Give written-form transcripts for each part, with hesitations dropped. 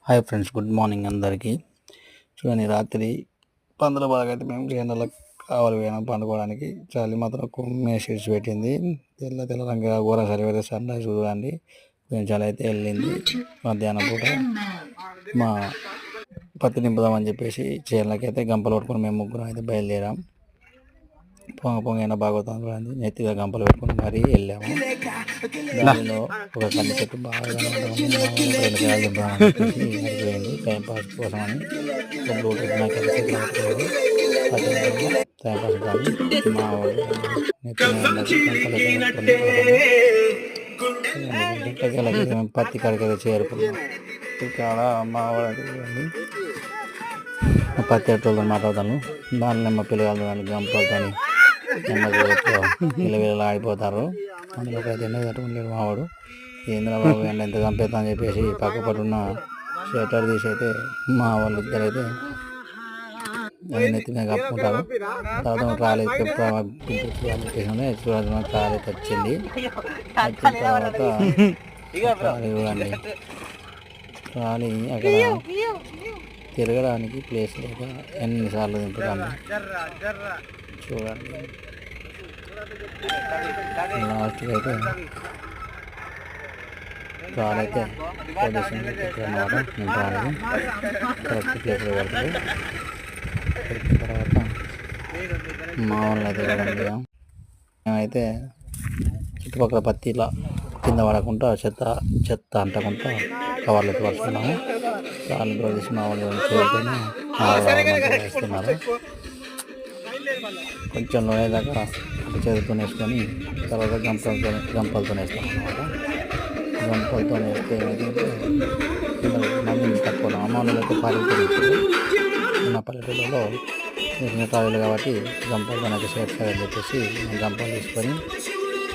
Hi friends, good morning అందరికీ. చూడండి, రాత్రి పందుల బాగా అయితే మేము ఎండలకు కావాలి పోయినాం పండుకోవడానికి. చలి మాత్రం కుమ్మే షీట్స్ పెట్టింది. తెల్ల తెల్ల రంగు ఘోర సరివేరే సన్ రైజ్ చూడండి. కొంచెం చలి అయితే వెళ్ళింది. మధ్యాహ్నం పూట మా పత్తి నింపుదామని చెప్పేసి చేనులకి అయితే గంపలు పట్టుకొని మేము ముగ్గురం అయితే బయలుదేరాం. పొంగ ఎండ బాగోతాం చూడండి. నెత్తిగా గంపలు పెట్టుకుని మరీ వెళ్ళాము. దానిలో ఒక కంది చెట్టు బాగా రెండు కాయలు దింపామని చెప్పేసి అడిగిపోయింది టైం పాస్ కోసం అని. బ్లూటూత్ నాకు టైం పాస్ కానీ మా పత్తి కాడికి అయితే చేరుకున్నాం. ఇక్కడ మా వాడు పత్తి అట్టలతో మాట్లాడతాను. దానిలో మా పిల్లగాళ్ళు గంపలతోని ఎండకు విలువలు ఆడిపోతారు. అందులో అయితే ఎండ తట్టుకుంటాడు మావాడు. ఏంద్రా బాబు ఎండ ఎంత చంపేస్తా అని చెప్పేసి పక్కపడి ఉన్న షెటర్ తీసి అయితే మా వాళ్ళు ఇద్దరైతే అది నెత్తి మీద కప్పుకుంటారు. తర్వాత ట్రాలీ చూడాల్సిన ట్రాలీ అయితే వచ్చింది. వచ్చిన తర్వాత ట్రాలీ చూడండి, ట్రాలీ అక్కడ తిరగడానికి ప్లేస్ లేక ఎన్నిసార్లు దింపుతాను చూడండి. లాస్ట్కి అయితే ట్రాలీ అయితే పొజిషన్ అన్నమాట. నింపడానికి కరెక్ట్ ప్లేస్లో పడుతుంది. పెట్టిన తర్వాత మా వాళ్ళు అయితే చూడండి, మేమైతే చుట్టుపక్కల పత్తి ఇలా కింద పడకుండా చెత్త అంటకుండా కవర్లు అయితే పడుతున్నాము. ట్రాలీ ప్రదేశం మా వాళ్ళు చేరుకొని వేస్తున్నారు. కొంచెం లోనే దాకా అటు చేతితో వేసుకొని తర్వాత గంపలతో వేస్తాం అన్నమాట. గంపలతో వేస్తే ఏమైతే మంది తక్కువ అమ్మలు అయితే పారిపోతుంది. ఉన్న పల్లెటూళ్ళలో వేసిన ట్రాలీలు కాబట్టి గంపలతో అయితే సేఫ్గా అని చెప్పేసి గంపలు తీసుకొని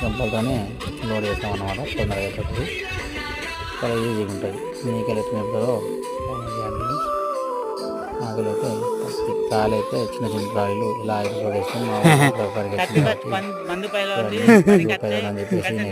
గంపలతోనే లోడ్ చేస్తాం అన్నమాట. తొందరగా అయిపోతుంది, చాలా ఈజీగా ఉంటుంది. మీకెళ్ళి ఎట్లా చెప్తారో ఆకులైతే ట్రాలీ అయితే చిన్న చిన్న ట్రాలీలు ఇలా అయితే లోడ్ చేస్తాం. మా అని చెప్పేసి నేను